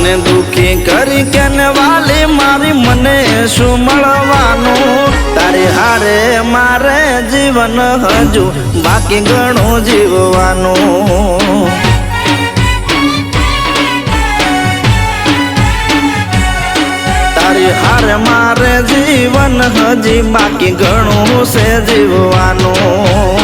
મને દુખી કરી કેને વાલી મારી મને શું મળવાનું તારી હારે મારે જીવન હજુ બાકી ઘણું જીવવાનું તારી હારે મારે જીવન હજી બાકી ઘણું છે જીવવાનું